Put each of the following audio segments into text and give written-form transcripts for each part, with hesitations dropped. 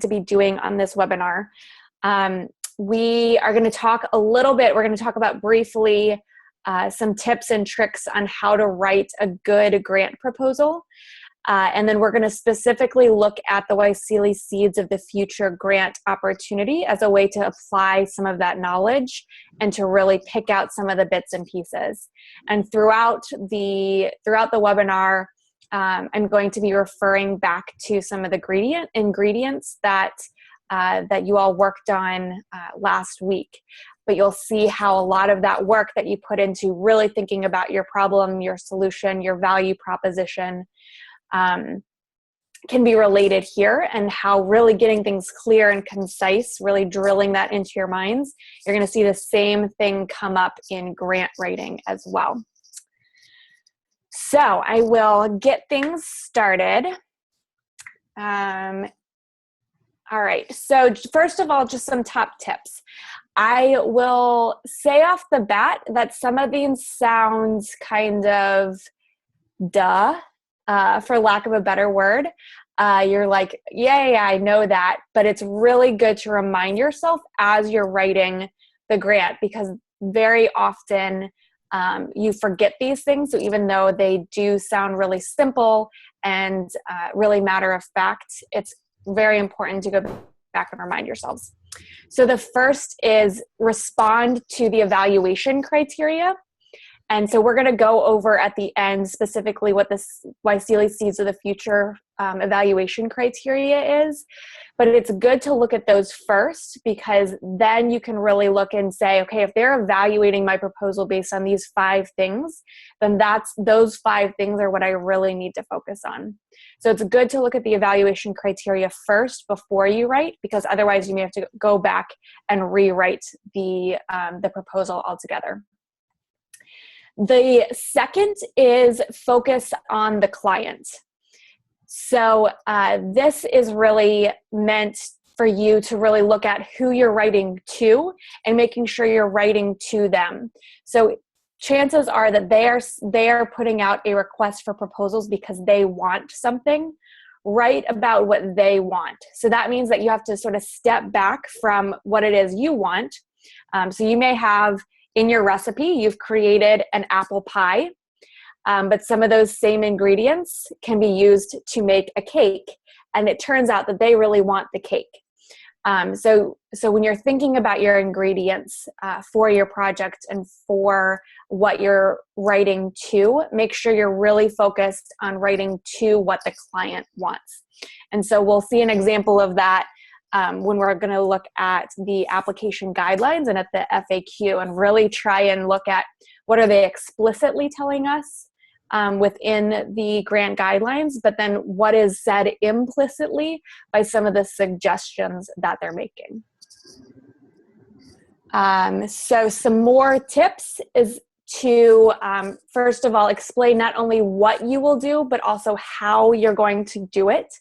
to be doing on this webinar. We are going to talk a little bit, we're going to talk about briefly some tips and tricks on how to write a good grant proposal. And then we're going to specifically look at the YSEALI Seeds of the Future grant opportunity as a way to apply some of that knowledge and to really pick out some of the bits and pieces. And throughout the webinar, I'm going to be referring back to some of the ingredients that you all worked on last week. But you'll see how a lot of that work that you put into really thinking about your problem, your solution, your value proposition can be related here, and how really getting things clear and concise, really drilling that into your minds, you're going to see the same thing come up in grant writing as well. So I will get things started. All right, so first of all, just some top tips. I will say off the bat that some of these sounds kind of duh, for lack of a better word. You're like, yeah, I know that, but it's really good to remind yourself as you're writing the grant, because very often you forget these things. So even though they do sound really simple and really matter of fact, it's very important to go back and remind yourselves. So the first is respond to the evaluation criteria. And so we're going to go over at the end specifically what this YSEALI Seeds of the Future evaluation criteria is. But it's good to look at those first, because then you can really look and say, okay, if they're evaluating my proposal based on these 5 things, then those 5 things are what I really need to focus on. So it's good to look at the evaluation criteria first before you write, because otherwise you may have to go back and rewrite the proposal altogether. The second is focus on the client. So this is really meant for you to really look at who you're writing to and making sure you're writing to them. So chances are that they are putting out a request for proposals because they want something. Write about what they want. So that means that you have to sort of step back from what it is you want. So you may have in your recipe, you've created an apple pie, but some of those same ingredients can be used to make a cake. And it turns out that they really want the cake. So when you're thinking about your ingredients for your project and for what you're writing to, make sure you're really focused on writing to what the client wants. And so we'll see an example of that when we're going to look at the application guidelines and at the FAQ, and really try and look at what are they explicitly telling us within the grant guidelines, but then what is said implicitly by some of the suggestions that they're making. So some more tips is to, first of all, explain not only what you will do, but also how you're going to do it.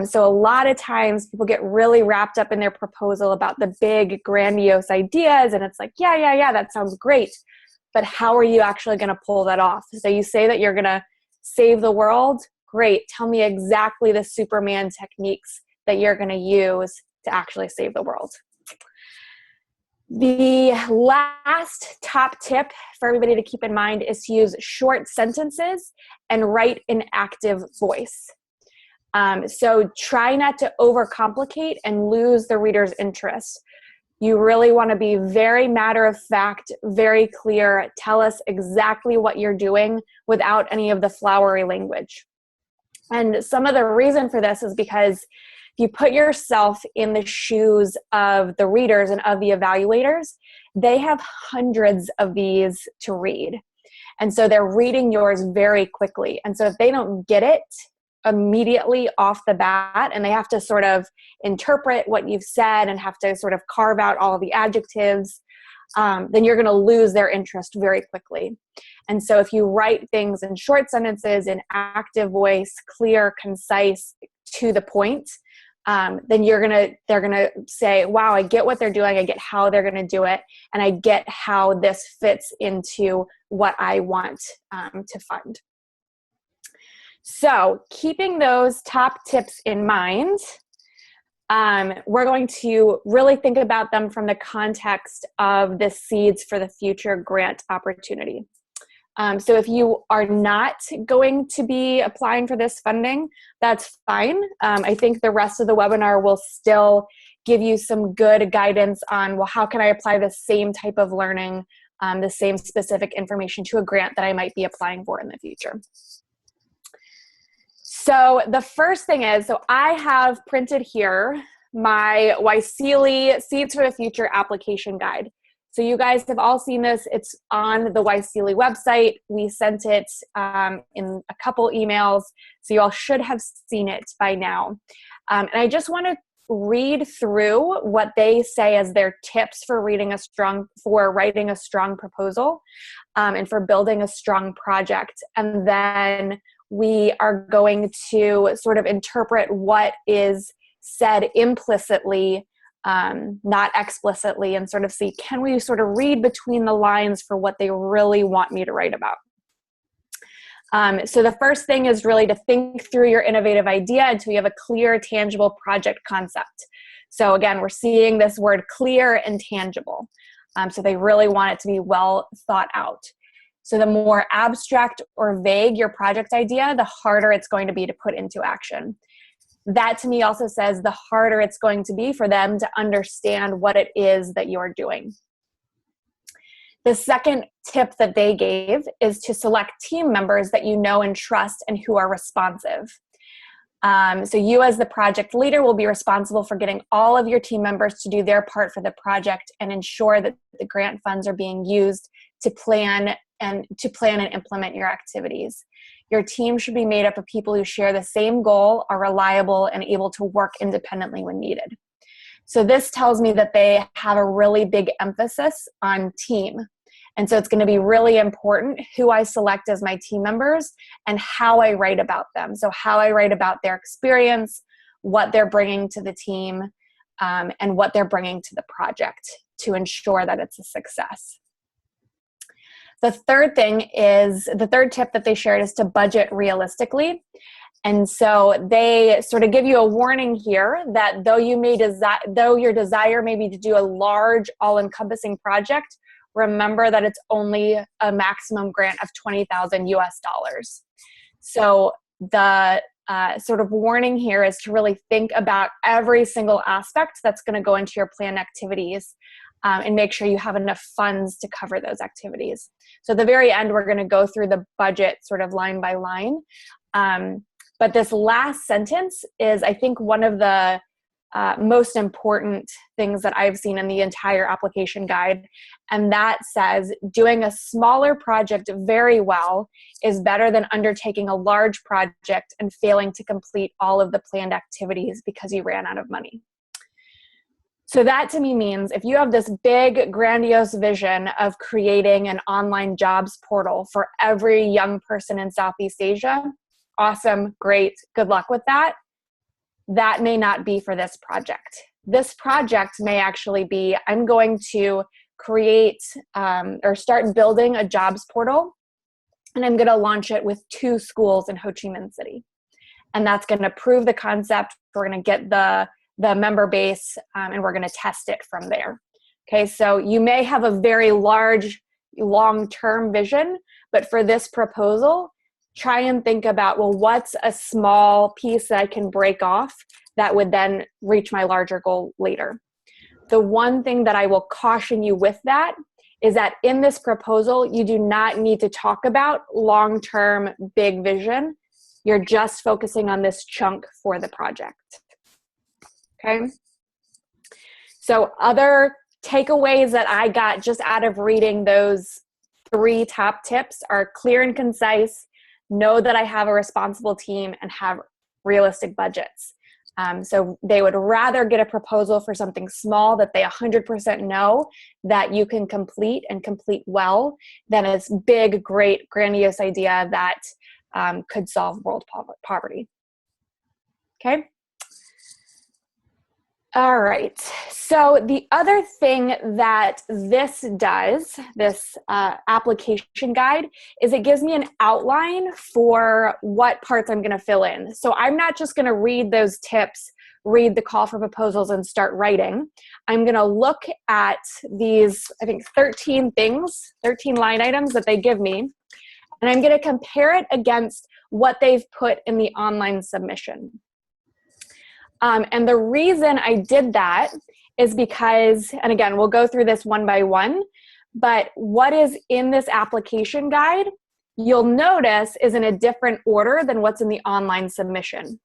So a lot of times people get really wrapped up in their proposal about the big grandiose ideas, and it's like, yeah, that sounds great. But how are you actually going to pull that off? So you say that you're going to save the world. Great. Tell me exactly the Superman techniques that you're going to use to actually save the world. The last top tip for everybody to keep in mind is to use short sentences and write in active voice. So try not to overcomplicate and lose the reader's interest. You really want to be very matter of fact, very clear. Tell us exactly what you're doing without any of the flowery language. And some of the reason for this is because if you put yourself in the shoes of the readers and of the evaluators, they have hundreds of these to read. And so they're reading yours very quickly. And so if they don't get it immediately off the bat, and they have to sort of interpret what you've said and have to sort of carve out all of the adjectives, then you're going to lose their interest very quickly. And so if you write things in short sentences, in active voice, clear, concise, to the point, then they're gonna say, wow, I get what they're doing, I get how they're gonna do it, and I get how this fits into what I want to fund. So keeping those top tips in mind, we're going to really think about them from the context of the Seeds for the Future grant opportunity. So if you are not going to be applying for this funding, that's fine. I think the rest of the webinar will still give you some good guidance on, well, how can I apply the same type of learning, the same specific information to a grant that I might be applying for in the future. So the first thing is, so I have printed here my YSEALI Seeds for the Future application guide. So you guys have all seen this. It's on the YSEALI website. We sent it in a couple emails, so you all should have seen it by now. And I just want to read through what they say as their tips for writing a strong proposal and for building a strong project. And then we are going to sort of interpret what is said implicitly, not explicitly, and sort of see, can we sort of read between the lines for what they really want me to write about? So the first thing is really to think through your innovative idea until you have a clear, tangible project concept. So again, we're seeing this word clear and tangible. So they really want it to be well thought out. So the more abstract or vague your project idea, the harder it's going to be to put into action. That to me also says the harder it's going to be for them to understand what it is that you're doing. The second tip that they gave is to select team members that you know and trust and who are responsive. So you as the project leader will be responsible for getting all of your team members to do their part for the project and ensure that the grant funds are being used to plan and implement your activities. Your team should be made up of people who share the same goal, are reliable, and able to work independently when needed. So this tells me that they have a really big emphasis on team. And so it's going to be really important who I select as my team members and how I write about them. So how I write about their experience, what they're bringing to the team, and what they're bringing to the project to ensure that it's a success. The third tip that they shared is to budget realistically. And so they sort of give you a warning here that though your desire may be to do a large, all-encompassing project, remember that it's only a maximum grant of $20,000 US. So the sort of warning here is to really think about every single aspect that's going to go into your planned activities and make sure you have enough funds to cover those activities. So at the very end, we're going to go through the budget sort of line by line. But this last sentence is, I think, one of the most important things that I've seen in the entire application guide. And that says, doing a smaller project very well is better than undertaking a large project and failing to complete all of the planned activities because you ran out of money. So that to me means if you have this big, grandiose vision of creating an online jobs portal for every young person in Southeast Asia, awesome, great, good luck with that. That may not be for this project. This project may actually be, I'm going to create or start building a jobs portal, and I'm going to launch it with 2 schools in Ho Chi Minh City. And that's going to prove the concept. We're going to get the member base, and we're going to test it from there. Okay, so you may have a very large, long-term vision, but for this proposal, try and think about, well, what's a small piece that I can break off that would then reach my larger goal later? The one thing that I will caution you with that is that in this proposal, you do not need to talk about long-term big vision. You're just focusing on this chunk for the project. Okay? So other takeaways that I got just out of reading those 3 top tips are clear and concise, know that I have a responsible team, and have realistic budgets. So they would rather get a proposal for something small that they 100% know that you can complete and complete well than a big, great, grandiose idea that could solve world poverty. Okay? All right, so the other thing that this does, this application guide, is it gives me an outline for what parts I'm going to fill in. So I'm not just going to read those tips read the call for proposals and start writing. I'm going to look at these, I think 13 things, 13 line items that they give me, and I'm going to compare it against what they've put in the online submission. And the reason I did that is because, and again, we'll go through this one by one, but what is in this application guide, you'll notice is in a different order than what's in the online submission.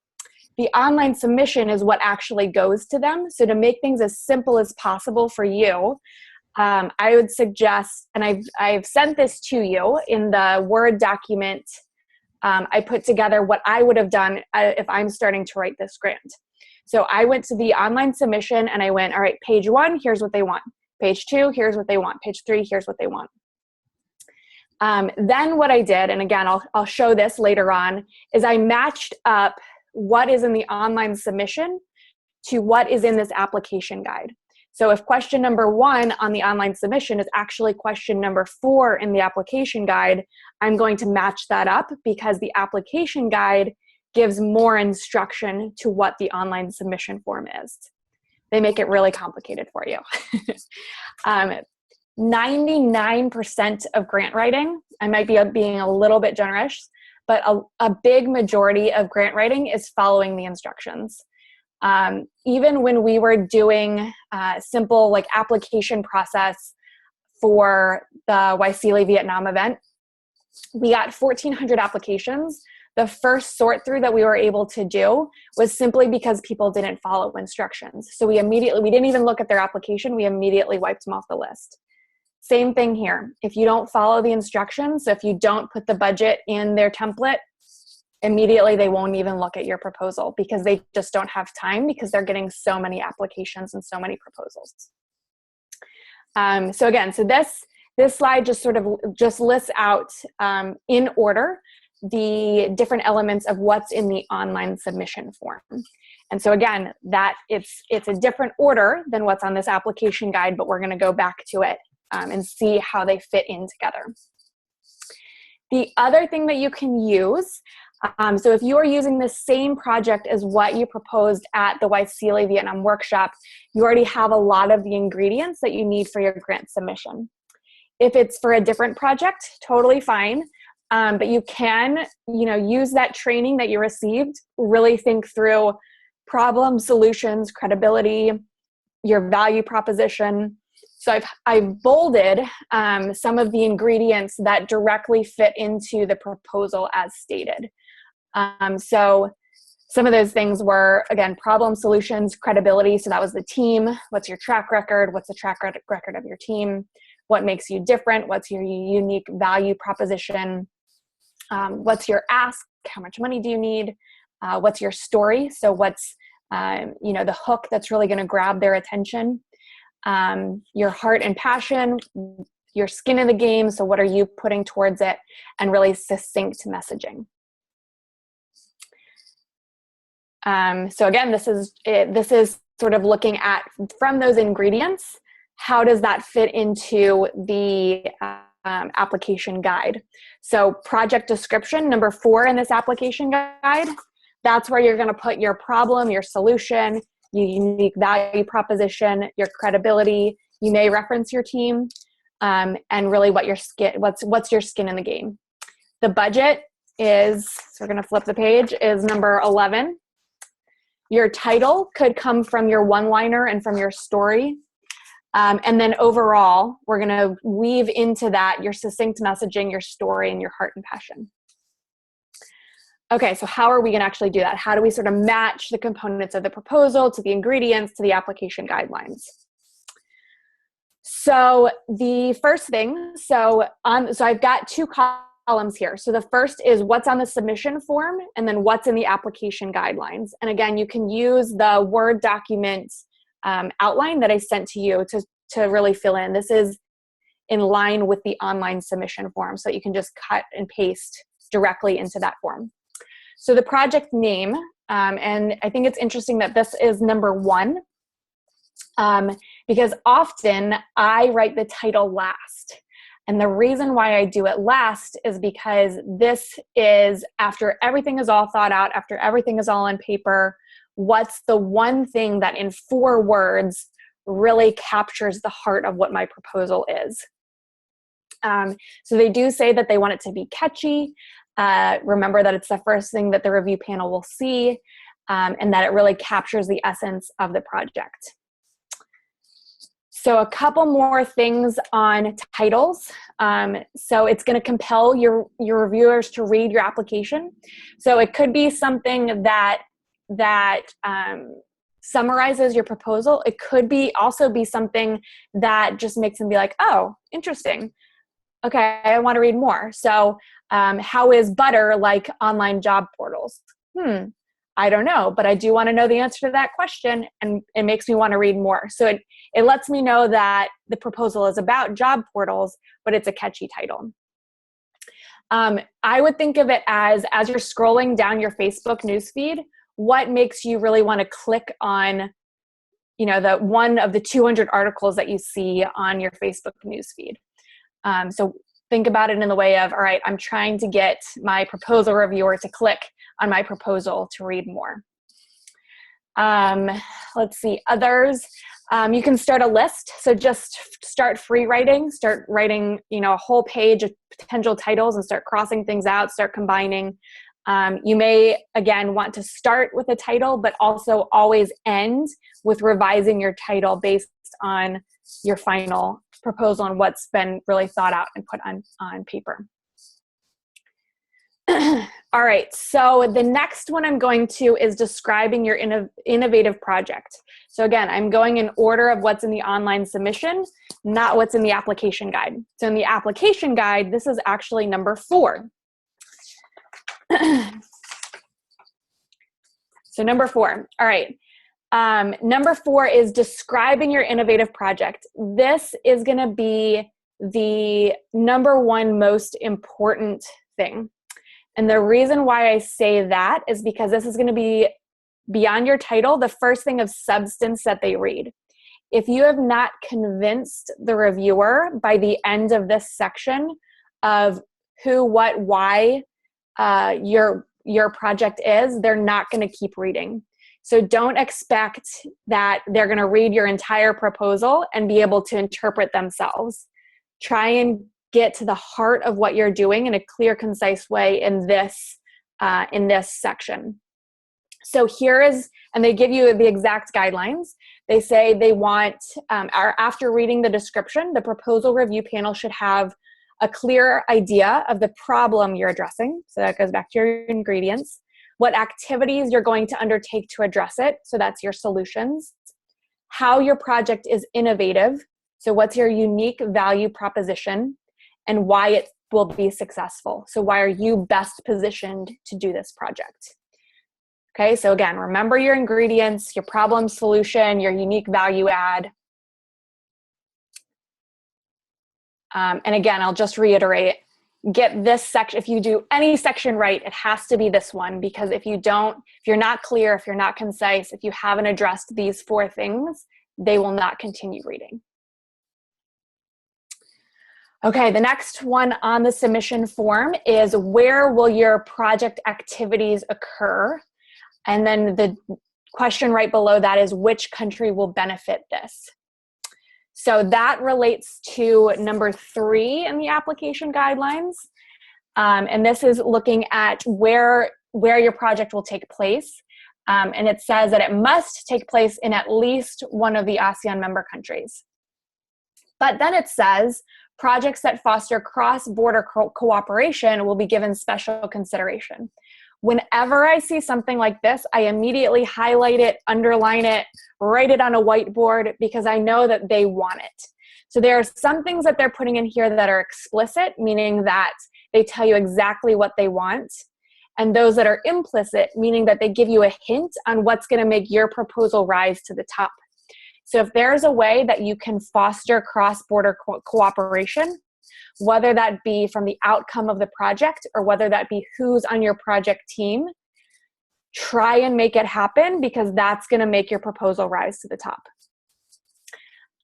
The online submission is what actually goes to them. So to make things as simple as possible for you, I would suggest, and I've sent this to you in the Word document. I put together what I would have done if I'm starting to write this grant. So I went to the online submission and I went, all right, page 1, here's what they want. Page 2, here's what they want. Page 3, here's what they want. Then what I did, and again, I'll show this later on, is I matched up what is in the online submission to what is in this application guide. So if question number 1 on the online submission is actually question number 4 in the application guide, I'm going to match that up because the application guide gives more instruction to what the online submission form is. They make it really complicated for you. 99% of grant writing, I might be being a little bit generous, but a big majority of grant writing is following the instructions. Even when we were doing simple like application process for the YSEALI Vietnam event, we got 1,400 applications. The first sort through that we were able to do was simply because people didn't follow instructions. So we didn't even look at their application, we immediately wiped them off the list. Same thing here. If you don't follow the instructions, if you don't put the budget in their template, immediately they won't even look at your proposal because they just don't have time because they're getting so many applications and so many proposals. So again, this slide just lists out in order the different elements of what's in the online submission form. And so again, that it's a different order than what's on this application guide, but we're going to go back to it and see how they fit in together. The other thing that you can use, so if you are using the same project as what you proposed at the YSEALI Vietnam workshop, you already have a lot of the ingredients that you need for your grant submission. If it's for a different project, totally fine. But you can, use that training that you received, really think through problem, solutions, credibility, your value proposition. So I've bolded some of the ingredients that directly fit into the proposal as stated. So some of those things were, again, problem, solutions, credibility. So that was the team. What's your track record? What's the track record of your team? What makes you different? What's your unique value proposition? What's your ask? How much money do you need? What's your story? So what's, the hook that's really going to grab their attention? Your heart and passion, your skin in the game. So what are you putting towards it? And really succinct messaging. So again, this is sort of looking at, from those ingredients, how does that fit into the application guide? So project description, number 4 in this application guide, that's where you're going to put your problem, your solution, your unique value proposition, your credibility. You may reference your team, and really what's your skin in the game. The budget is, so we're going to flip the page, is number 11. Your title could come from your one-liner and from your story. And then overall, we're going to weave into that your succinct messaging, your story, and your heart and passion. Okay, so how are we going to actually do that? How do we sort of match the components of the proposal to the ingredients to the application guidelines? So the first thing, so I've got 2 columns here. So the first is what's on the submission form, and then what's in the application guidelines. And again, you can use the Word document outline that I sent to you to really fill in. This is in line with the online submission form, so you can just cut and paste directly into that form. So the project name, and I think it's interesting that this is number 1, because often I write the title last. And the reason why I do it last is because this is after everything is all thought out, after everything is all on paper, what's the one thing that in 4 words really captures the heart of what my proposal is. So they do say that they want it to be catchy. Remember that it's the first thing that the review panel will see, and that it really captures the essence of the project. So a couple more things on titles. So it's going to compel your reviewers to read your application. So it could be something that summarizes your proposal. It could also be something that just makes them be like, oh, interesting. Okay, I want to read more. So how is butter like online job portals? I don't know, but I do want to know the answer to that question, and it makes me want to read more. So it lets me know that the proposal is about job portals, but it's a catchy title. I would think of it as you're scrolling down your Facebook newsfeed, what makes you really want to click on, the one of the 200 articles that you see on your Facebook newsfeed. So think about it in the way of, all right, I'm trying to get my proposal reviewer to click on my proposal to read more. Let's see, others. You can start a list. So just start free writing, start writing, a whole page of potential titles and start crossing things out, start combining. You may, again, want to start with a title, but also always end with revising your title based on your final proposal and what's been really thought out and put on paper. All right, so the next one I'm going to is describing your innovative project. So again, I'm going in order of what's in the online submission, not what's in the application guide. So in the application guide, this is actually number 4. So number 4, all right. Number 4 is describing your innovative project. This is going to be the number 1 most important thing. And the reason why I say that is because this is going to be, beyond your title, the first thing of substance that they read. If you have not convinced the reviewer by the end of this section of who, what, why your project is, they're not going to keep reading. So don't expect that they're going to read your entire proposal and be able to interpret themselves. Try and get to the heart of what you're doing in a clear, concise way in this section. So here is, and they give you the exact guidelines. They say they want, after reading the description, the proposal review panel should have a clear idea of the problem you're addressing. So that goes back to your ingredients. What activities you're going to undertake to address it. So that's your solutions. How your project is innovative. So what's your unique value proposition and why it will be successful. So why are you best positioned to do this project? Okay, so again, remember your ingredients, your problem solution, your unique value add. And again, I'll just reiterate, get this section. If you do any section right, it has to be this one, because if you don't, if you're not clear, if you're not concise, if you haven't addressed these 4 things, they will not continue reading. Okay, the next one on the submission form is where will your project activities occur? And then the question right below that is which country will benefit this? So that relates to number 3 in the application guidelines. And this is looking at where your project will take place. And it says that it must take place in at least one of the ASEAN member countries. But then it says projects that foster cross-border cooperation will be given special consideration. Whenever I see something like this, I immediately highlight it, underline it, write it on a whiteboard, because I know that they want it. So there are some things that they're putting in here that are explicit, meaning that they tell you exactly what they want, and those that are implicit, meaning that they give you a hint on what's going to make your proposal rise to the top. So if there's a way that you can foster cross-border cooperation, whether that be from the outcome of the project or whether that be who's on your project team, try and make it happen, because that's going to make your proposal rise to the top.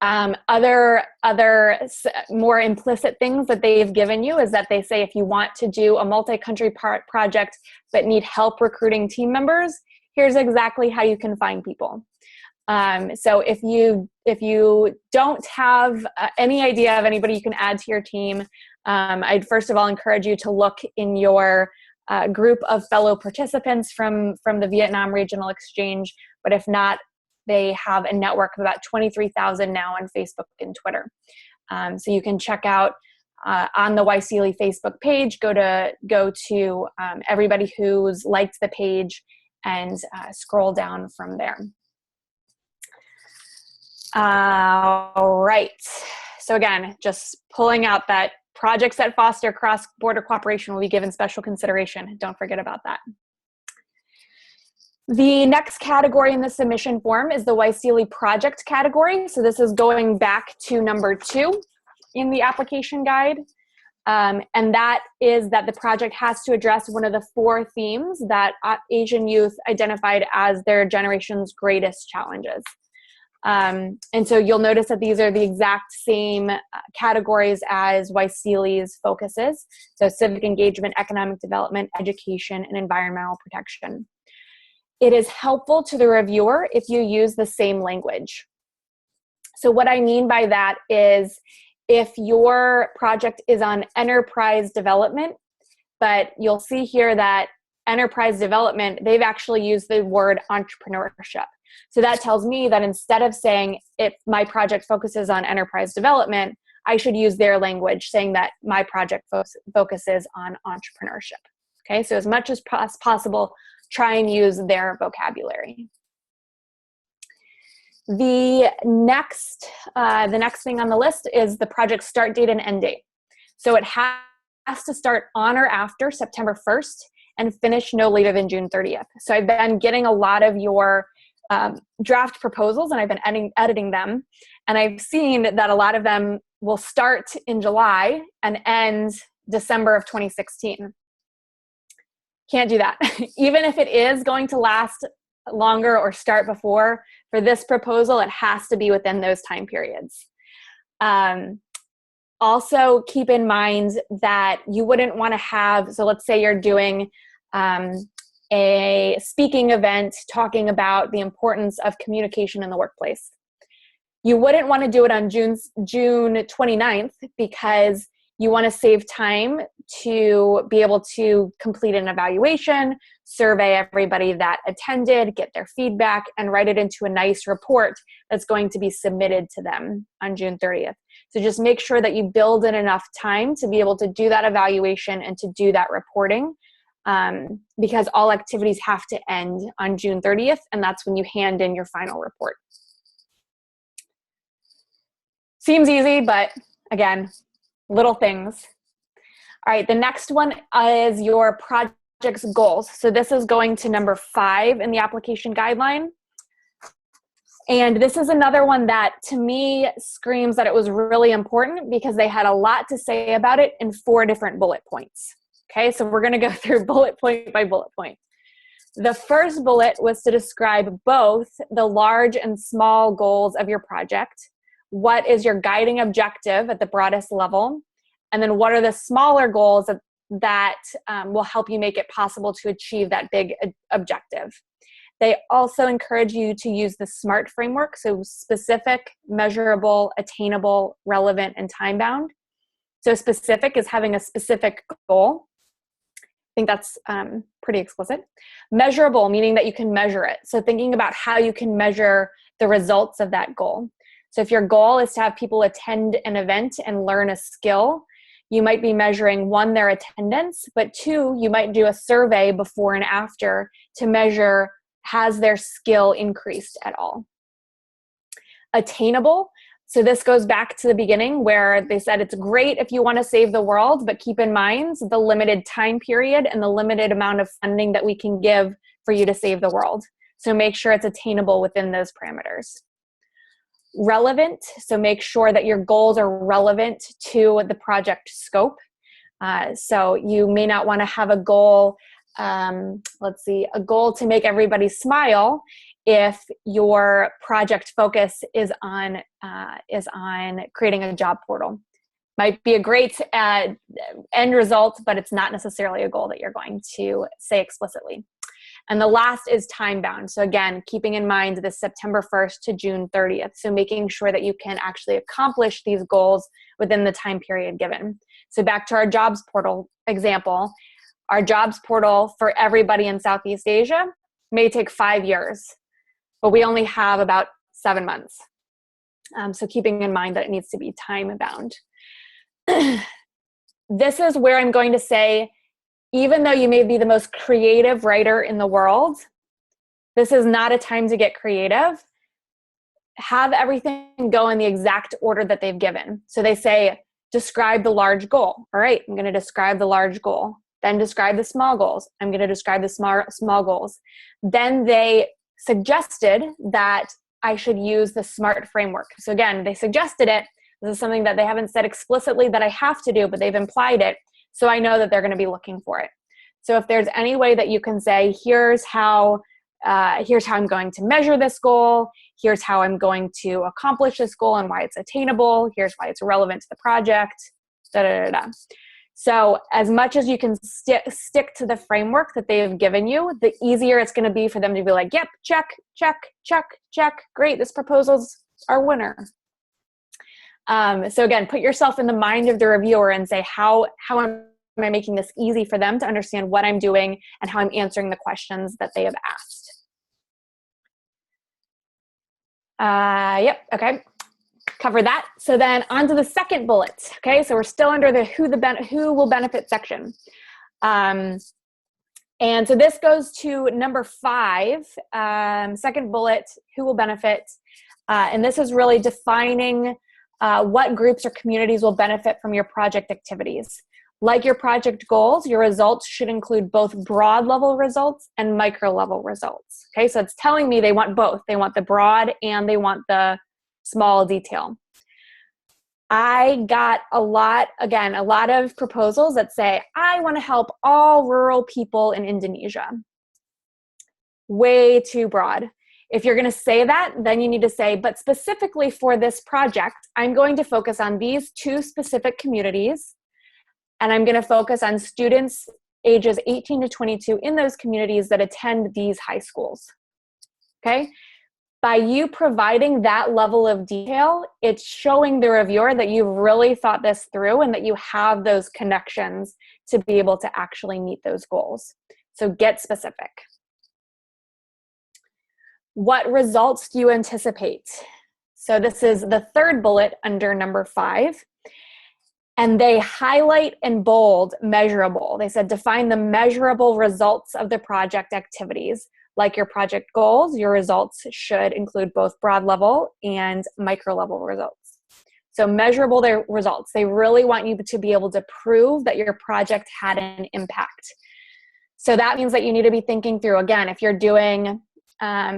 Other more implicit things that they've given you is that they say if you want to do a multi-country project but need help recruiting team members, here's exactly how you can find people. So if you don't have any idea of anybody you can add to your team, I'd first of all encourage you to look in your group of fellow participants from the Vietnam Regional Exchange. But if not, they have a network of about 23,000 now on Facebook and Twitter. So you can check out on the YSEALI Facebook page, go to everybody who's liked the page and scroll down from there. All right. So again, just pulling out that projects that foster cross-border cooperation will be given special consideration. Don't forget about that. The next category in the submission form is the YSEALI Project category. So this is going back to number 2 in the application guide. And that is that the project has to address one of the 4 themes that Asian youth identified as their generation's greatest challenges. And so you'll notice that these are the exact same categories as YSEALI's focuses. So civic engagement, economic development, education, and environmental protection. It is helpful to the reviewer if you use the same language. So what I mean by that is if your project is on enterprise development, but you'll see here that enterprise development, they've actually used the word entrepreneurship. So that tells me that instead of saying if my project focuses on enterprise development, I should use their language saying that my project focuses on entrepreneurship. Okay, so as much as possible, try and use their vocabulary. The next thing on the list is the project start date and end date. So it has to start on or after September 1st and finish no later than June 30th. So I've been getting a lot of your draft proposals and I've been editing them. And I've seen that a lot of them will start in July and end December of 2016. Can't do that. Even if it is going to last longer or start before, for this proposal, it has to be within those time periods. Also keep in mind that you wouldn't want to have, so let's say you're doing a speaking event talking about the importance of communication in the workplace. You wouldn't want to do it on June 29th because you want to save time to be able to complete an evaluation, survey everybody that attended, get their feedback, and write it into a nice report that's going to be submitted to them on June 30th. So just make sure that you build in enough time to be able to do that evaluation and to do that reporting, because all activities have to end on June 30th, and that's when you hand in your final report. Seems easy, but again, little things. All right, the next one is your project's goals. So this is going to number 5 in the application guideline. And this is another one that to me screams that it was really important because they had a lot to say about it in 4 different bullet points. Okay, so we're gonna go through bullet point by bullet point. The first bullet was to describe both the large and small goals of your project. What is your guiding objective at the broadest level? And then what are the smaller goals that will help you make it possible to achieve that big objective? They also encourage you to use the SMART framework, so specific, measurable, attainable, relevant, and time-bound. So specific is having a specific goal. I think that's pretty explicit. Measurable, meaning that you can measure it. So thinking about how you can measure the results of that goal. So if your goal is to have people attend an event and learn a skill, you might be measuring 1, their attendance, but 2, you might do a survey before and after to measure, has their skill increased at all? Attainable. So this goes back to the beginning where they said it's great if you want to save the world, but keep in mind the limited time period and the limited amount of funding that we can give for you to save the world. So make sure it's attainable within those parameters. Relevant, so make sure that your goals are relevant to the project scope. So you may not want to have a goal, a goal to make everybody smile if your project focus is on creating a job portal. Might be a great end result, but it's not necessarily a goal that you're going to say explicitly. And the last is time bound. So again, keeping in mind this September 1st to June 30th. So making sure that you can actually accomplish these goals within the time period given. So back to our jobs portal example, our jobs portal for everybody in Southeast Asia may take 5 years, but we only have about 7 months. So keeping in mind that it needs to be time bound. This is where I'm going to say, even though you may be the most creative writer in the world, this is not a time to get creative. Have everything go in the exact order that they've given. So they say, describe the large goal. All right, I'm going to describe the large goal. Then describe the small goals. I'm going to describe the small goals. Then they suggested that I should use the SMART framework. So again, they suggested it. This is something that they haven't said explicitly that I have to do, but they've implied it. So I know that they're going to be looking for it. So if there's any way that you can say, here's how I'm going to measure this goal. Here's how I'm going to accomplish this goal and why it's attainable. Here's why it's relevant to the project. Da, da, da, da. So as much as you can stick to the framework that they've given you, the easier it's going to be for them to be like, yep, check, check, check, check. Great, this proposal's our winner. So again, put yourself in the mind of the reviewer and say, how am I making this easy for them to understand what I'm doing and how I'm answering the questions that they have asked. Yep, okay. Cover that. So then on to the second bullet. Okay, so we're still under the who will benefit section. And so this goes to number 5, second bullet, who will benefit. And this is really defining what groups or communities will benefit from your project activities. Like your project goals, your results should include both broad level results and micro level results. Okay, so it's telling me they want both. They want the broad and they want the small detail. I got a lot of proposals that say, I want to help all rural people in Indonesia. Way too broad. If you're going to say that, then you need to say, but specifically for this project, I'm going to focus on these 2 specific communities, and I'm going to focus on students ages 18 to 22 in those communities that attend these high schools. Okay? By you providing that level of detail, it's showing the reviewer that you've really thought this through and that you have those connections to be able to actually meet those goals. So get specific. What results do you anticipate? So this is the third bullet under number 5. And they highlight and bold measurable. They said define the measurable results of the project activities. Like your project goals, your results should include both broad level and micro level results. So measurable their results. They really want you to be able to prove that your project had an impact. So that means that you need to be thinking through, again, if you're doing, I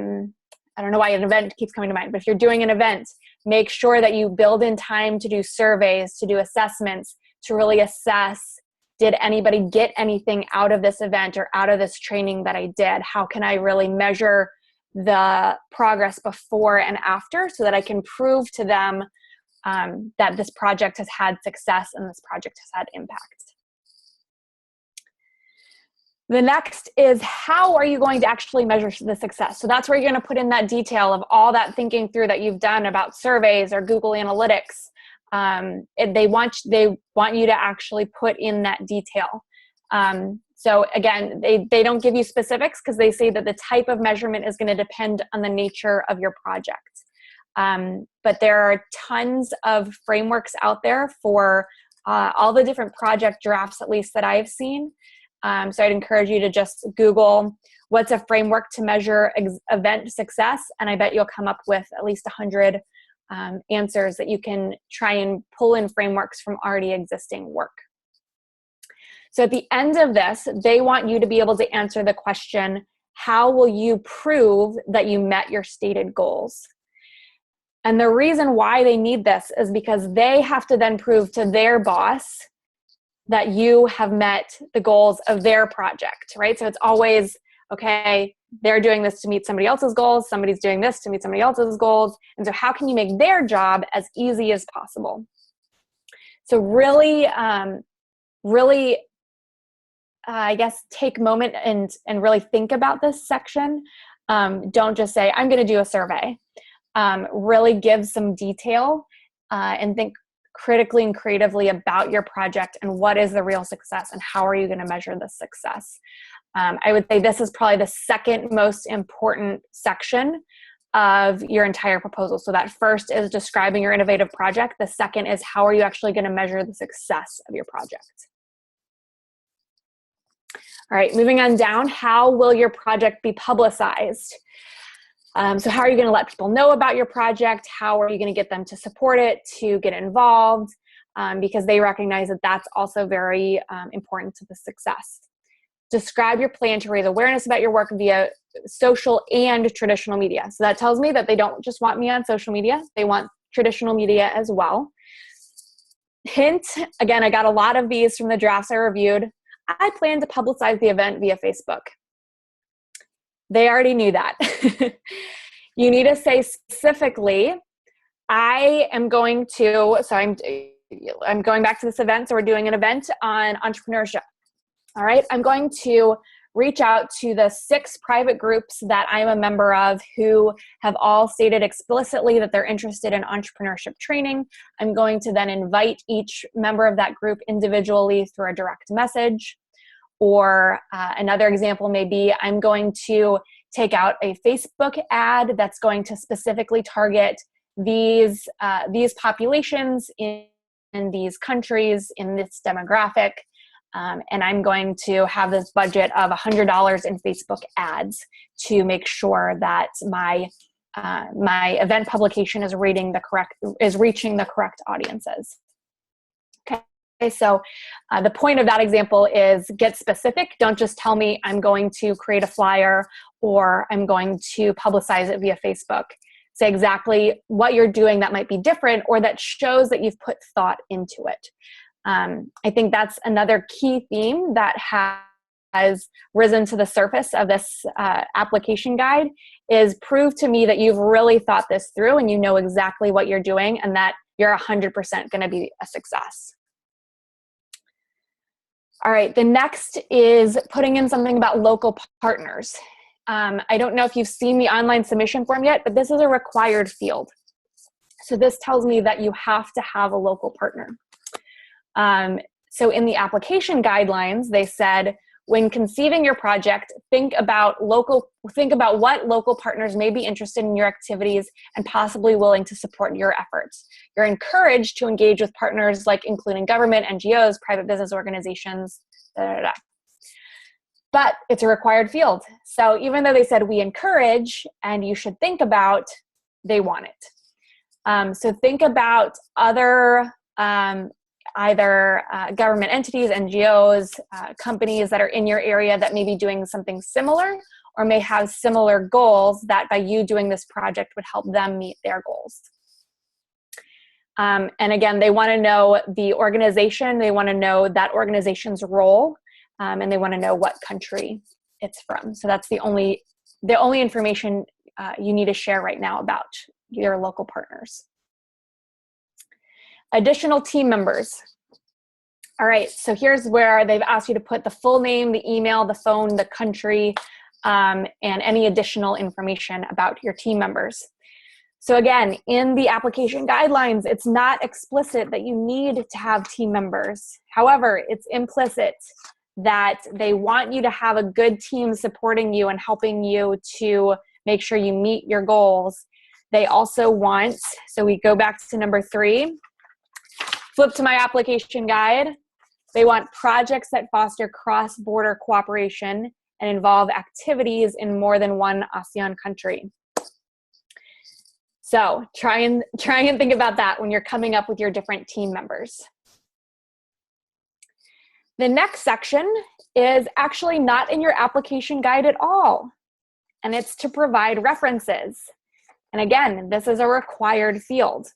don't know why an event keeps coming to mind, but if you're doing an event, make sure that you build in time to do surveys, to do assessments, to really assess, did anybody get anything out of this event or out of this training that I did? How can I really measure the progress before and after so that I can prove to them that this project has had success and this project has had impact? The next is, how are you going to actually measure the success? So that's where you're going to put in that detail of all that thinking through that you've done about surveys or Google Analytics. They want you to actually put in that detail. So again, they don't give you specifics because they say that the type of measurement is going to depend on the nature of your project. But there are tons of frameworks out there for all the different project drafts, at least that I've seen. So I'd encourage you to just Google what's a framework to measure event success, and I bet you'll come up with at least 100 answers that you can try and pull in frameworks from already existing work. So at the end of this, they want you to be able to answer the question, how will you prove that you met your stated goals? And the reason why they need this is because they have to then prove to their boss that you have met the goals of their project, right? So it's always, okay, they're doing this to meet somebody else's goals, somebody's doing this to meet somebody else's goals, and so how can you make their job as easy as possible? So really I guess, take a moment and really think about this section. Don't just say, I'm going to do a survey. Really give some detail and think critically and creatively about your project and what is the real success and how are you going to measure the success. I would say this is probably the second most important section of your entire proposal. So that first is describing your innovative project. The second is how are you actually going to measure the success of your project. All right, moving on down, how will your project be publicized? So how are you going to let people know about your project? How are you going to get them to support it, to get involved? Because they recognize that that's also very important to the success. Describe your plan to raise awareness about your work via social and traditional media. So that tells me that they don't just want me on social media, they want traditional media as well. Hint, again, I got a lot of these from the drafts I reviewed. I plan to publicize the event via Facebook. They already knew that. You need to say specifically, I am going to, so I'm going back to this event, so we're doing an event on entrepreneurship. All right, I'm going to reach out to the 6 private groups that I'm a member of who have all stated explicitly that they're interested in entrepreneurship training. I'm going to then invite each member of that group individually through a direct message. Or another example may be I'm going to take out a Facebook ad that's going to specifically target these populations in these countries, in this demographic. And I'm going to have this budget of $100 in Facebook ads to make sure that my event publication is reaching the correct audiences. Okay, so the point of that example is get specific. Don't just tell me I'm going to create a flyer or I'm going to publicize it via Facebook. Say exactly what you're doing that might be different or that shows that you've put thought into it. I think that's another key theme that has risen to the surface of this application guide is prove to me that you've really thought this through and you know exactly what you're doing and that you're 100% going to be a success. All right, the next is putting in something about local partners. I don't know if you've seen the online submission form yet, but this is a required field. So this tells me that you have to have a local partner. So in the application guidelines, they said, when conceiving your project, think about what local partners may be interested in your activities and possibly willing to support your efforts. You're encouraged to engage with partners like including government, NGOs, private business organizations, But it's a required field. So even though they said we encourage and you should think about, they want it. So think about other either government entities, NGOs, companies that are in your area that may be doing something similar or may have similar goals that by you doing this project would help them meet their goals. And again, they want to know the organization, they want to know that organization's role, and they want to know what country it's from. So that's the only information you need to share right now about your local partners. Additional team members. All right, so here's where they've asked you to put the full name, the email, the phone, the country, and any additional information about your team members. So again, in the application guidelines, it's not explicit that you need to have team members. However, it's implicit that they want you to have a good team supporting you and helping you to make sure you meet your goals. They also want, so we go back to number 3, flip to my application guide. They want projects that foster cross-border cooperation and involve activities in more than one ASEAN country. So try and think about that when you're coming up with your different team members. The next section is actually not in your application guide at all, and it's to provide references. And again, this is a required field.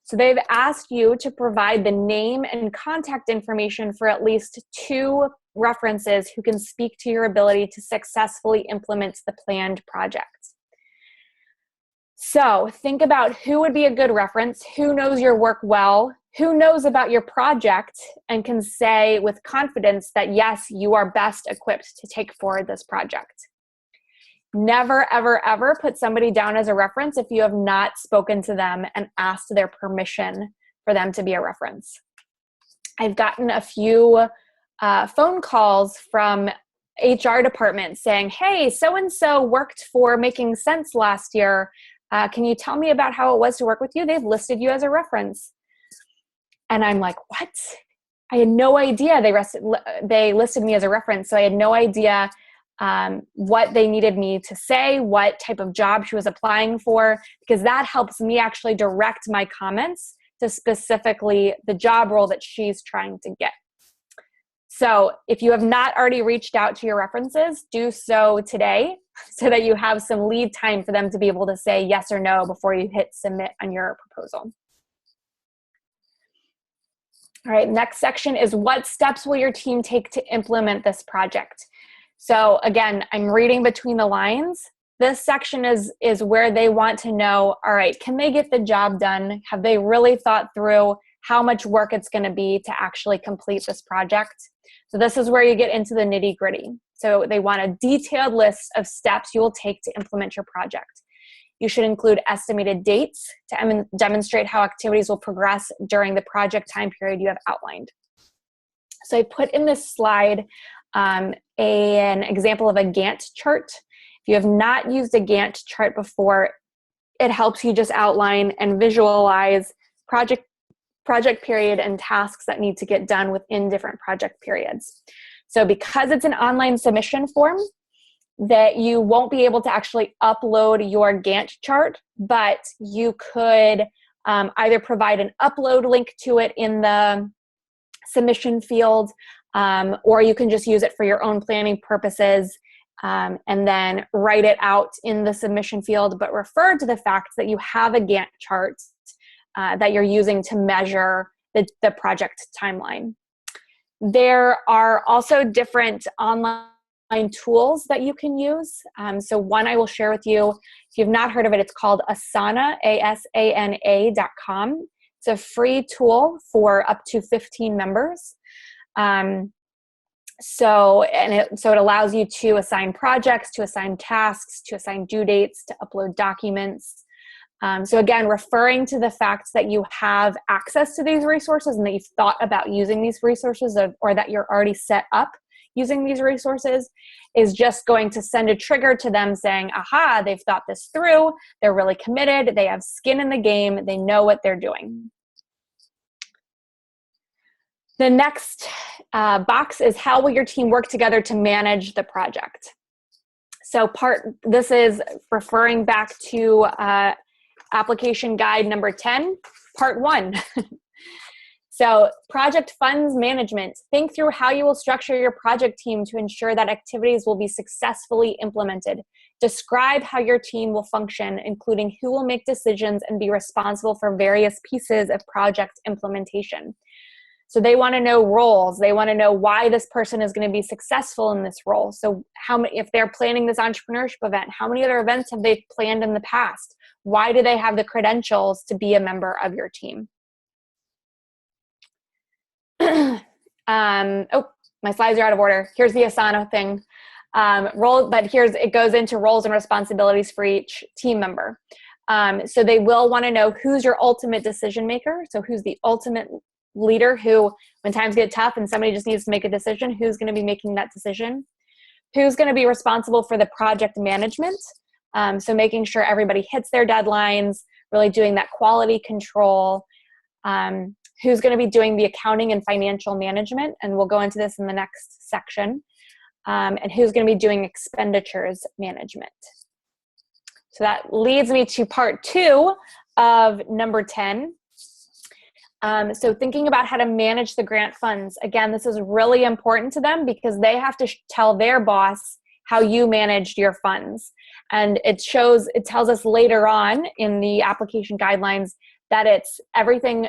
So they've asked you to provide the name and contact information for at least 2 references who can speak to your ability to successfully implement the planned project. So think about who would be a good reference, who knows your work well, Who knows about your project and can say with confidence that, yes, you are best equipped to take forward this project? Never, ever, ever put somebody down as a reference if you have not spoken to them and asked their permission for them to be a reference. I've gotten a few phone calls from HR departments saying, hey, so-and-so worked for Making Sense last year. Can you tell me about how it was to work with you? They've listed you as a reference. And I'm like, what? I had no idea they listed me as a reference. So I had no idea what they needed me to say, what type of job she was applying for, because that helps me actually direct my comments to specifically the job role that she's trying to get. So if you have not already reached out to your references, do so today so that you have some lead time for them to be able to say yes or no before you hit submit on your proposal. All right, next section is what steps will your team take to implement this project? So again, I'm reading between the lines. This section is where they want to know, all right, can they get the job done? Have they really thought through how much work it's going to be to actually complete this project? So this is where you get into the nitty-gritty. So they want a detailed list of steps you will take to implement your project. You should include estimated dates to demonstrate how activities will progress during the project time period you have outlined. So I put in this slide an example of a Gantt chart. If you have not used a Gantt chart before, it helps you just outline and visualize project period and tasks that need to get done within different project periods. So because it's an online submission form, that you won't be able to actually upload your Gantt chart, but you could either provide an upload link to it in the submission field, or you can just use it for your own planning purposes and then write it out in the submission field, but refer to the fact that you have a Gantt chart that you're using to measure the project timeline. There are also different online tools that you can use. So one I will share with you, if you've not heard of it, it's called Asana, ASANA.com. It's a free tool for up to 15 members. So it allows you to assign projects, to assign tasks, to assign due dates, to upload documents. So again, referring to the fact that you have access to these resources and that you've thought about using these resources or that you're already set up using these resources is just going to send a trigger to them saying, aha, they've thought this through, they're really committed, they have skin in the game, they know what they're doing. The next box is how will your team work together to manage the project? So this is referring back to application guide number 10, part 1. So project funds management. Think through how you will structure your project team to ensure that activities will be successfully implemented. Describe how your team will function, including who will make decisions and be responsible for various pieces of project implementation. So they want to know roles. They want to know why this person is going to be successful in this role. So if they're planning this entrepreneurship event, how many other events have they planned in the past? Why do they have the credentials to be a member of your team? Oh, my slides are out of order. Here's the Asana thing. But it goes into roles and responsibilities for each team member. So they will want to know who's your ultimate decision maker. So who's the ultimate leader who, when times get tough and somebody just needs to make a decision, who's going to be making that decision? Who's going to be responsible for the project management? So making sure everybody hits their deadlines, really doing that quality control. Who's going to be doing the accounting and financial management, and we'll go into this in the next section, and who's going to be doing expenditures management. So that leads me to part 2 of number 10. So thinking about how to manage the grant funds. Again, this is really important to them because they have to tell their boss how you managed your funds. And it tells us later on in the application guidelines that it's everything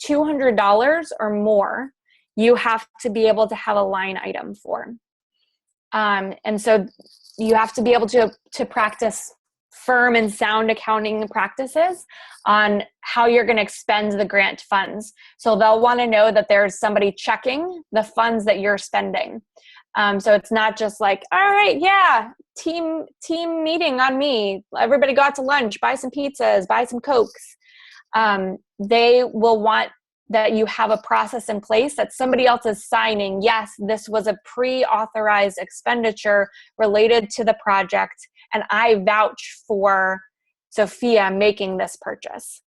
$200 or more, you have to be able to have a line item for. And so you have to be able to practice firm and sound accounting practices on how you're going to expend the grant funds. So they'll want to know that there's somebody checking the funds that you're spending. So it's not just like, all right, yeah, team meeting on me. Everybody go out to lunch, buy some pizzas, buy some Cokes. They will want that you have a process in place that somebody else is signing. Yes, this was a pre-authorized expenditure related to the project, and I vouch for Sophia making this purchase.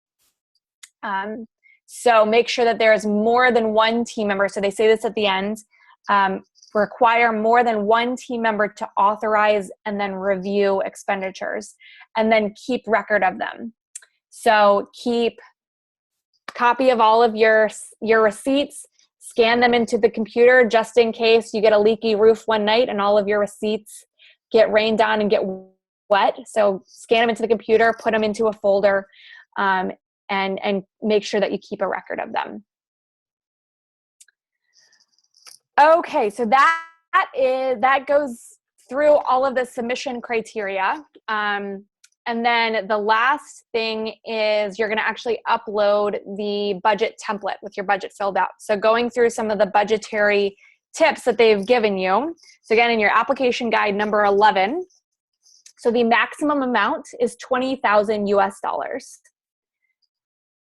So make sure that there is more than one team member. So they say this at the end, require more than one team member to authorize and then review expenditures, and then keep record of them. So keep copy of all of your receipts, scan them into the computer just in case you get a leaky roof one night and all of your receipts get rained on and get wet. So scan them into the computer, put them into a folder, and make sure that you keep a record of them. Okay, so that goes through all of the submission criteria. And then the last thing is you're going to actually upload the budget template with your budget filled out. So going through some of the budgetary tips that they've given you. So again, in your application guide number 11, so the maximum amount is $20,000 US.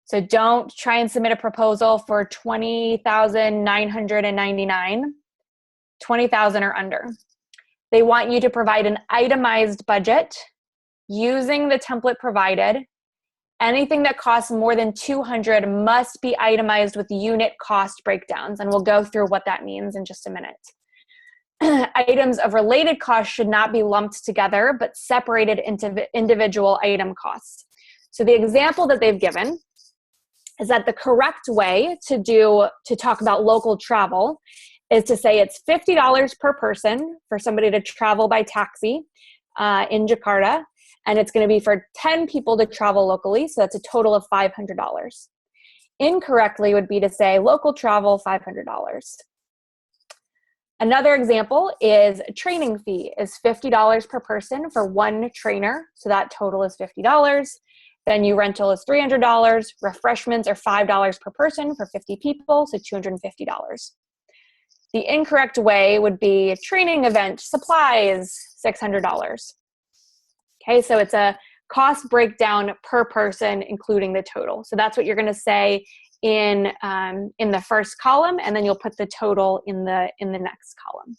So don't try and submit a proposal for $20,999, $20,000 or under. They want you to provide an itemized budget using the template provided. Anything that costs more than $200 must be itemized with unit cost breakdowns, and we'll go through what that means in just a minute. Items of related costs should not be lumped together, but separated into individual item costs. So the example that they've given is that the correct way to talk about local travel is to say it's $50 per person for somebody to travel by taxi in Jakarta, and it's going to be for 10 people to travel locally, so that's a total of $500. Incorrectly would be to say local travel, $500. Another example is a training fee is $50 per person for one trainer, so that total is $50. Venue rental is $300. Refreshments are $5 per person for 50 people, so $250. The incorrect way would be training event, supplies, $600. Okay, so it's a cost breakdown per person, including the total. So that's what you're going to say in the first column, and then you'll put the total in the next column.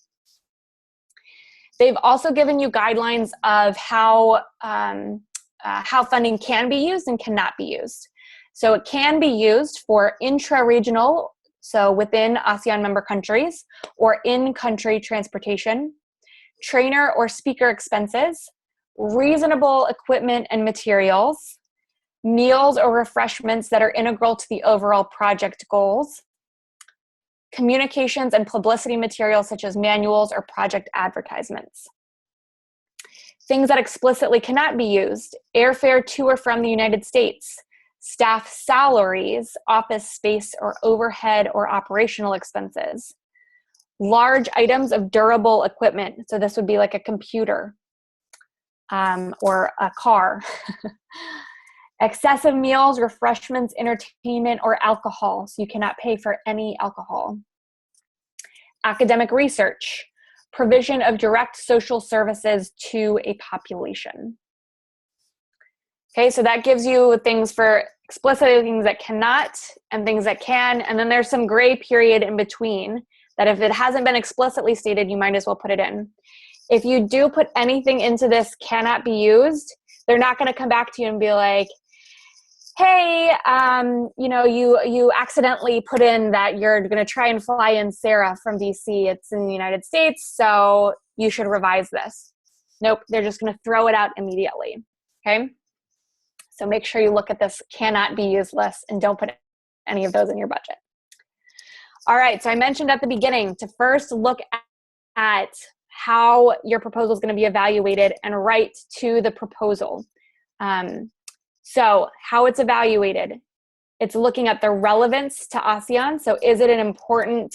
They've also given you guidelines of how funding can be used and cannot be used. So it can be used for intra-regional, so within ASEAN member countries, or in-country transportation, trainer or speaker expenses, reasonable equipment and materials, meals or refreshments that are integral to the overall project goals, communications and publicity materials such as manuals or project advertisements. Things that explicitly cannot be used: airfare to or from the United States, staff salaries, office space or overhead or operational expenses, large items of durable equipment. So this would be like a computer or a car. Excessive meals, refreshments, entertainment, or alcohol. So you cannot pay for any alcohol. Academic research, provision of direct social services to a population. Okay, so that gives you things for explicitly things that cannot and things that can, and then there's some gray period in between that if it hasn't been explicitly stated, you might as well put it in. If you do put anything into this cannot be used, they're not going to come back to you and be like, hey, you accidentally put in that you're going to try and fly in Sarah from DC. It's in the United States, so you should revise this. Nope, they're just going to throw it out immediately, okay? So make sure you look at this cannot be used list and don't put any of those in your budget. All right, so I mentioned at the beginning to first look at how your proposal is going to be evaluated and write to the proposal. So how it's evaluated, it's looking at the relevance to ASEAN. So is it an important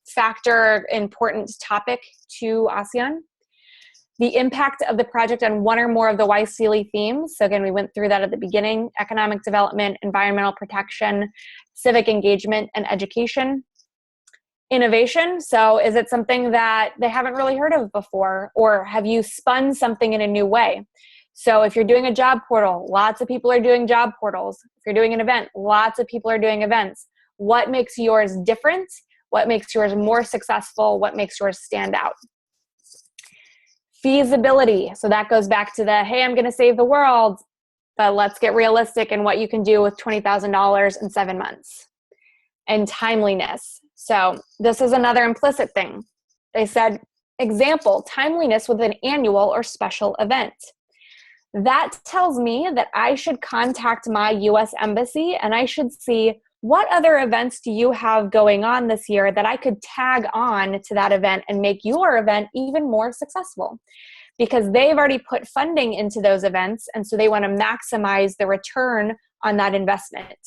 factor, important topic to ASEAN? The impact of the project on one or more of the YSEALI themes. So again, we went through that at the beginning: economic development, environmental protection, civic engagement, and education. Innovation. So is it something that they haven't really heard of before? Or have you spun something in a new way? So if you're doing a job portal, lots of people are doing job portals. If you're doing an event, lots of people are doing events. What makes yours different? What makes yours more successful? What makes yours stand out? Feasibility. So that goes back to the, hey, I'm going to save the world, but let's get realistic in what you can do with $20,000 in 7 months. And timeliness. So this is another implicit thing. They said, example, timeliness with an annual or special event. That tells me that I should contact my U.S. Embassy and I should see, what other events do you have going on this year that I could tag on to that event and make your event even more successful? Because they've already put funding into those events, and so they want to maximize the return on that investment.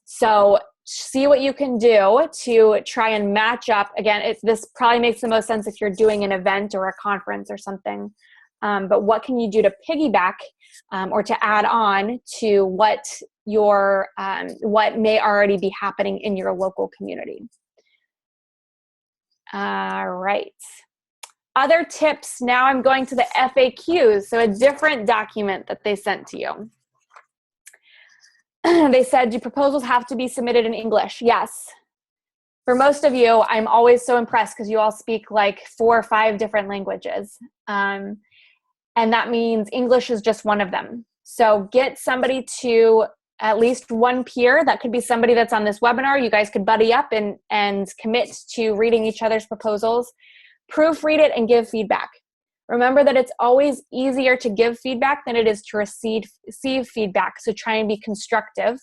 So see what you can do to try and match up. Again, this probably makes the most sense if you're doing an event or a conference or something. But what can you do to piggyback or to add on to what may already be happening in your local community? All right. Other tips. Now I'm going to the FAQs, so a different document that they sent to you. They said, do proposals have to be submitted in English? Yes. For most of you, I'm always so impressed because you all speak like 4 or 5 different languages. And that means English is just one of them. So get somebody to, at least one peer. That could be somebody that's on this webinar. You guys could buddy up and commit to reading each other's proposals. Proofread it and give feedback. Remember that it's always easier to give feedback than it is to receive feedback. So try and be constructive.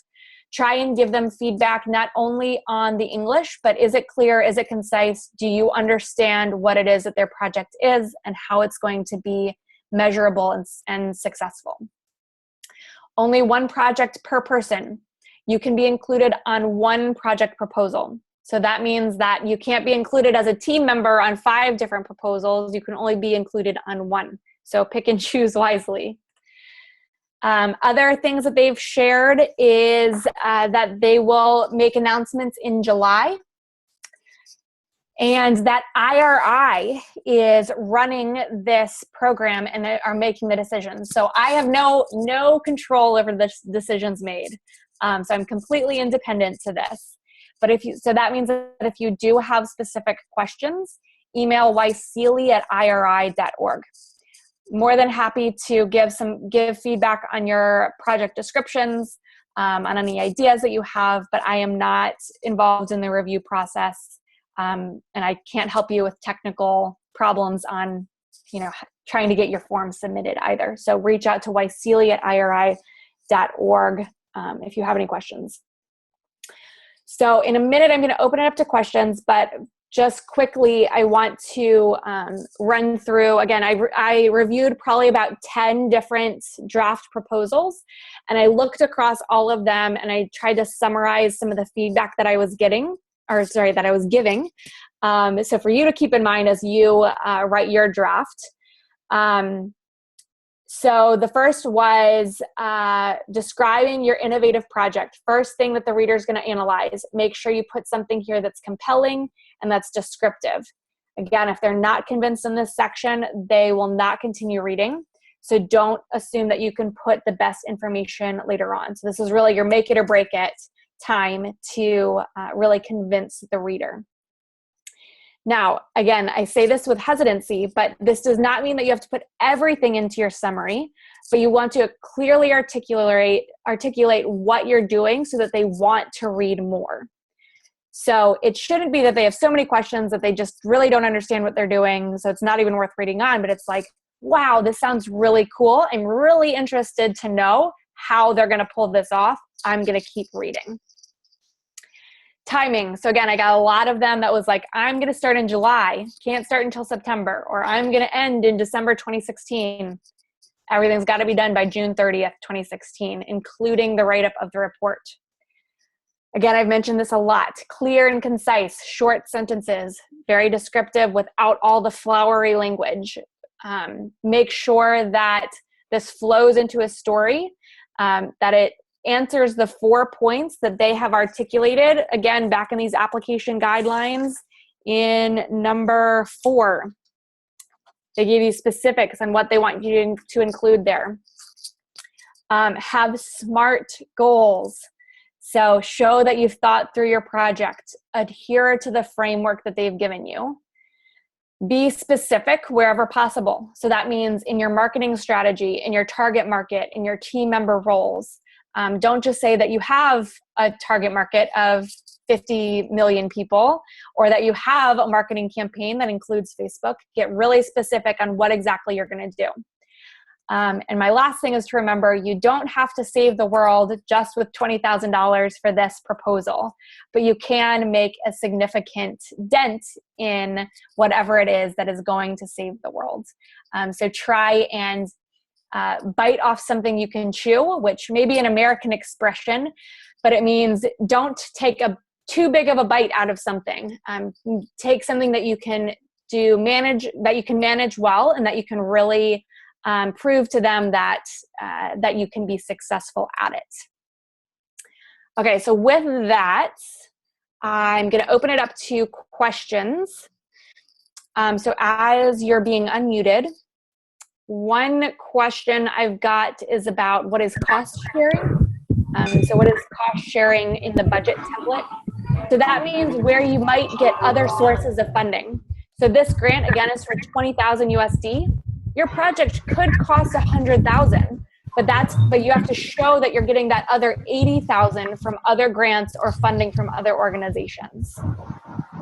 Try and give them feedback not only on the English, but is it clear? Is it concise? Do you understand what it is that their project is and how it's going to be measurable and successful? Only 1 project per person. You can be included on 1 project proposal. So that means that you can't be included as a team member on 5 different proposals. You can only be included on 1. So pick and choose wisely. Other things that they've shared is that they will make announcements in July. And that IRI is running this program and they are making the decisions. So I have no control over the decisions made. So I'm completely independent to this. But so that means that if you do have specific questions, email YSEALI@iri.org. More than happy to give feedback on your project descriptions, on any ideas that you have, but I am not involved in the review process. And I can't help you with technical problems on, trying to get your form submitted either. So reach out to YSEALI@iri.org if you have any questions. So in a minute, I'm going to open it up to questions, but just quickly, I want to run through, again, I reviewed probably about 10 different draft proposals, and I looked across all of them, and I tried to summarize some of the feedback that I was giving. So for you to keep in mind as you write your draft. So the first was describing your innovative project. First thing that the reader is going to analyze. Make sure you put something here that's compelling and that's descriptive. Again, if they're not convinced in this section, they will not continue reading. So don't assume that you can put the best information later on. So this is really your make it or break it time to really convince the reader. Now, again, I say this with hesitancy, but this does not mean that you have to put everything into your summary, but you want to clearly articulate what you're doing so that they want to read more. So it shouldn't be that they have so many questions that they just really don't understand what they're doing, so it's not even worth reading on, but it's like, wow, this sounds really cool. I'm really interested to know how they're going to pull this off. I'm going to keep reading. Timing. So again, I got a lot of them that was like, I'm going to start in July, can't start until September, or I'm going to end in December 2016. Everything's got to be done by June 30th, 2016, including the write-up of the report. Again, I've mentioned this a lot. Clear and concise, short sentences, very descriptive without all the flowery language. Make sure that this flows into a story, that it answers the 4 points that they have articulated. Again, back in these application guidelines in number 4, they give you specifics on what they want you to include there. Have SMART goals. So show that you've thought through your project. Adhere to the framework that they've given you. Be specific wherever possible. So that means in your marketing strategy, in your target market, in your team member roles. Don't just say that you have a target market of 50 million people, or that you have a marketing campaign that includes Facebook. Get really specific on what exactly you're going to do. And my last thing is to remember, you don't have to save the world just with $20,000 for this proposal, but you can make a significant dent in whatever it is that is going to save the world. So try and bite off something you can chew, which may be an American expression, but it means don't take too big of a bite out of something. Take something that you can manage well, and that you can really prove to them that you can be successful at it. Okay, so with that, I'm going to open it up to questions. So as you're being unmuted, one question I've got is about what is cost sharing. So what is cost sharing in the budget template? So that means where you might get other sources of funding. So this grant, again, is for 20,000 USD. Your project could cost 100,000, but you have to show that you're getting that other 80,000 from other grants or funding from other organizations.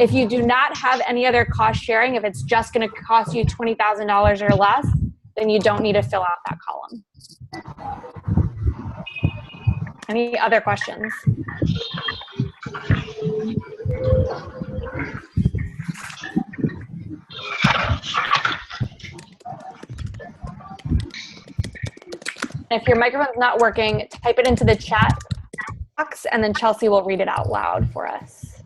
If you do not have any other cost sharing, if it's just going to cost you $20,000 or less, then you don't need to fill out that column. Any other questions? If your microphone's not working, type it into the chat box, and then Chelsea will read it out loud for us.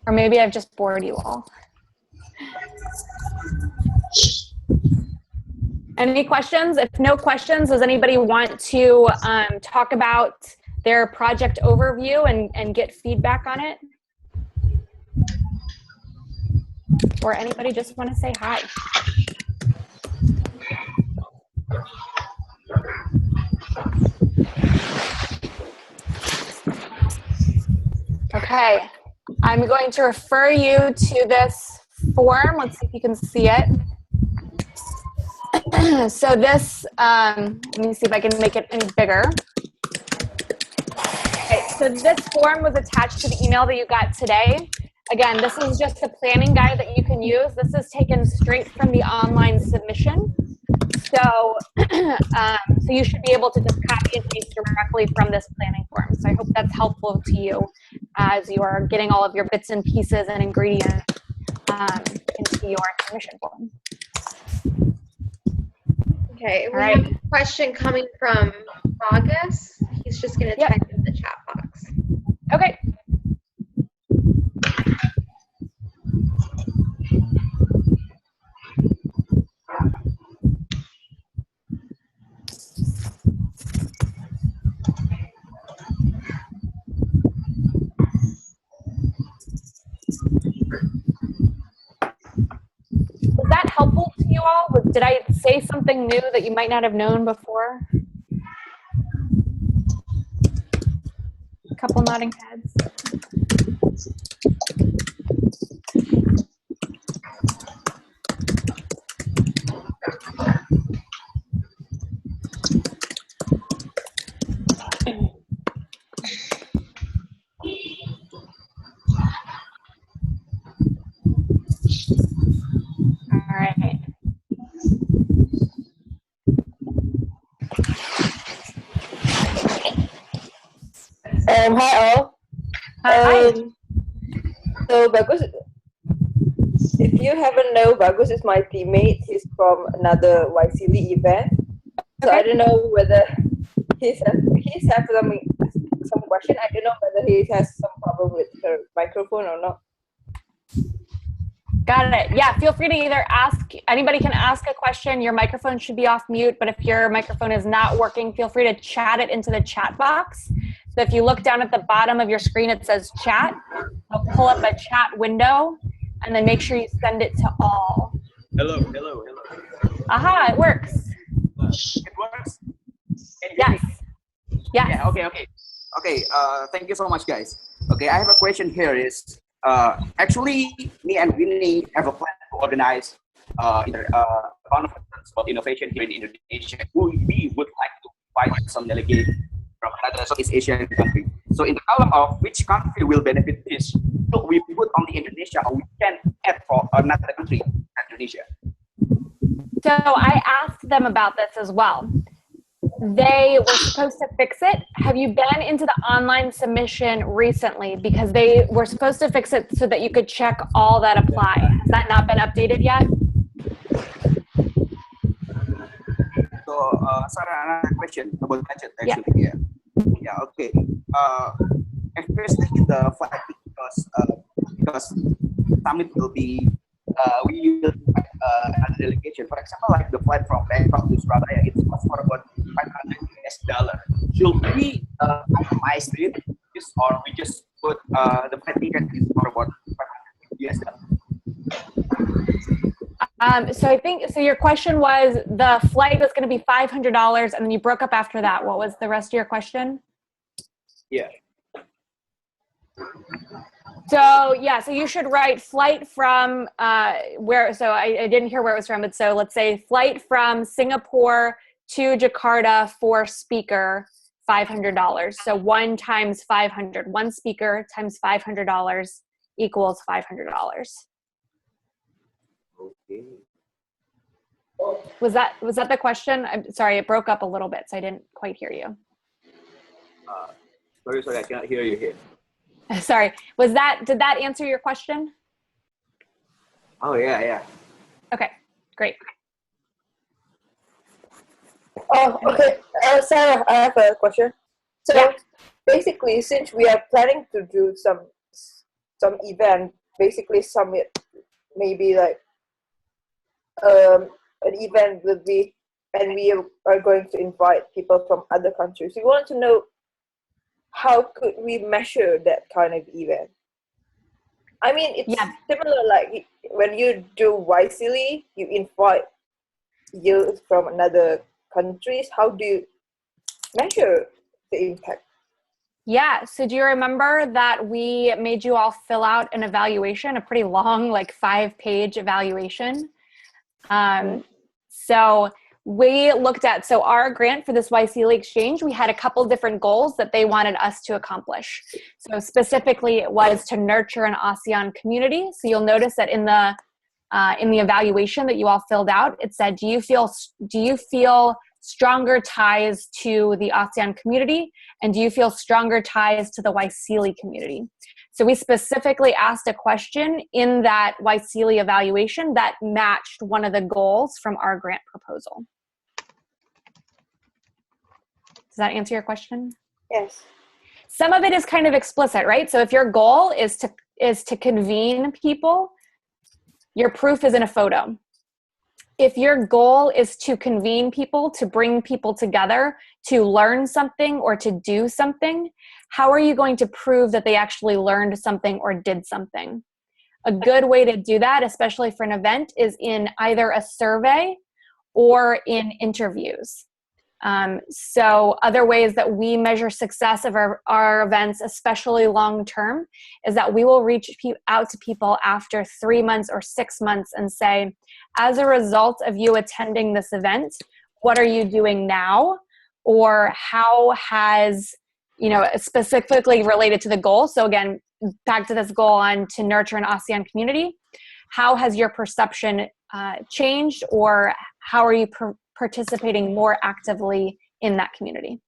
Or maybe I've just bored you all. Any questions? If no questions, does anybody want to talk about their project overview and get feedback on it? Or anybody just want to say hi? Okay, I'm going to refer you to this form. Let's see if you can see it. So this, let me see if I can make it any bigger. Okay, so this form was attached to the email that you got today. Again, this is just a planning guide that you can use. This is taken straight from the online submission. So, so you should be able to just copy and paste directly from this planning form. So I hope that's helpful to you as you are getting all of your bits and pieces and ingredients into your submission form. Okay, we have a question coming from August. He's just going to type in the chat box. Okay. Was that helpful to you all? Did I say something new that you might not have known before? A couple nodding heads. All right. Hi all. Hi. So Bagus, if you haven't know, Bagus is my teammate. He's from another YSEALI event. So I don't know whether he's have some question. I don't know whether he has some problem problem with her microphone or not. Got it. Yeah, feel free to either anybody can ask a question. Your microphone should be off mute, but if your microphone is not working, feel free to chat it into the chat box. So if you look down at the bottom of your screen, it says chat. I'll pull up a chat window and then make sure you send it to all. Hello. Aha, it works. It works? Can you hear me? Yes. Yeah, okay. Thank you so much, guys. Okay, I have a question here is, actually, me and Winnie have a plan to organize a conference about innovation here in Indonesia. We would like to invite some delegates from another Southeast Asian country. So in the column of which country will benefit this, so we put only Indonesia, or we can add for another country, Indonesia. So I asked them about this as well. They were supposed to fix it. Have you been into the online submission recently? Because they were supposed to fix it so that you could check all that apply. Has that not been updated yet? So, sorry, another question about budget, actually. Yeah, okay. Especially the flight, because summit will be, we will another delegation. For example, like the flight from Bangkok to Surabaya, it's cost for about $500. Should we itemize it, or we just put the flight ticket is for about $500? So I think, so your question was the flight was going to be $500 and then you broke up after that. What was the rest of your question? Yeah. So yeah, so you should write flight from where, so I didn't hear where it was from, but so let's say flight from Singapore to Jakarta for speaker, $500. So 1 times 500, one speaker times $500 equals $500. Okay. Was that the question? I'm sorry, it broke up a little bit, so I didn't quite hear you. Sorry, I cannot hear you here. Sorry, did that answer your question? Oh, yeah. Okay, great. Oh, okay. Sarah, I have a question. So basically, since we are planning to do some event, basically summit, maybe like an event will be, and we are going to invite people from other countries. We want to know how could we measure that kind of event? I mean, it's similar like when you do YSEALI, you invite youth from another countries. How do you measure the impact? Yeah, so do you remember that we made you all fill out an evaluation, a pretty long, like 5-page evaluation? So we looked at, so our grant for this YSEALI exchange, we had a couple different goals that they wanted us to accomplish. So specifically it was to nurture an ASEAN community. So you'll notice that in the evaluation that you all filled out, it said, do you feel stronger ties to the ASEAN community? And do you feel stronger ties to the YSEALI community? So we specifically asked a question in that YSEALI evaluation that matched one of the goals from our grant proposal. Does that answer your question? Yes. Some of it is kind of explicit, right? So if your goal is to convene people, your proof is in a photo. If your goal is to convene people, to bring people together, to learn something or to do something, how are you going to prove that they actually learned something or did something? A good way to do that, especially for an event, is in either a survey or in interviews. So other ways that we measure success of our events, especially long-term, is that we will reach out to people after 3 months or 6 months and say, as a result of you attending this event, what are you doing now? Or how has, specifically related to the goal. So again, back to this goal on to nurture an ASEAN community, how has your perception changed, or how are you participating more actively in that community?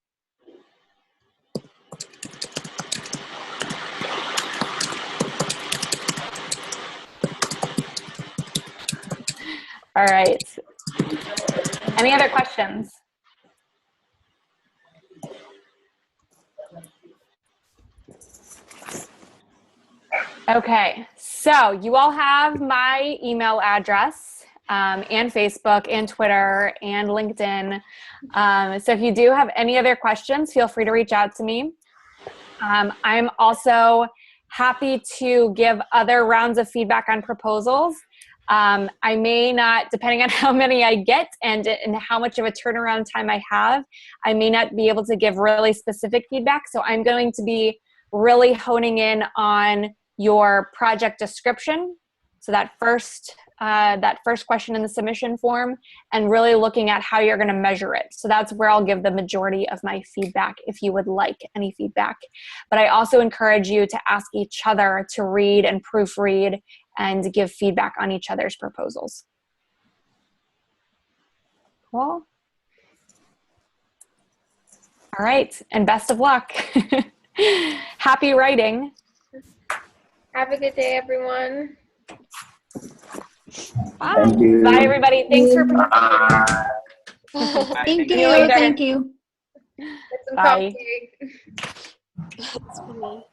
All right. Any other questions? Okay, so you all have my email address and Facebook and Twitter and LinkedIn. So if you do have any other questions, feel free to reach out to me. I'm also happy to give other rounds of feedback on proposals. I may not, depending on how many I get and how much of a turnaround time I have, I may not be able to give really specific feedback. So I'm going to be really honing in on your project description. So that first question in the submission form, and really looking at how you're going to measure it. So that's where I'll give the majority of my feedback if you would like any feedback. But I also encourage you to ask each other to read and proofread and give feedback on each other's proposals. Cool. All right, and best of luck. Happy writing. Have a good day, everyone. Bye. Thank you. Bye, everybody. Thanks for participating. Thank See you you. later. Thank you. Get some Bye. coffee. That's funny.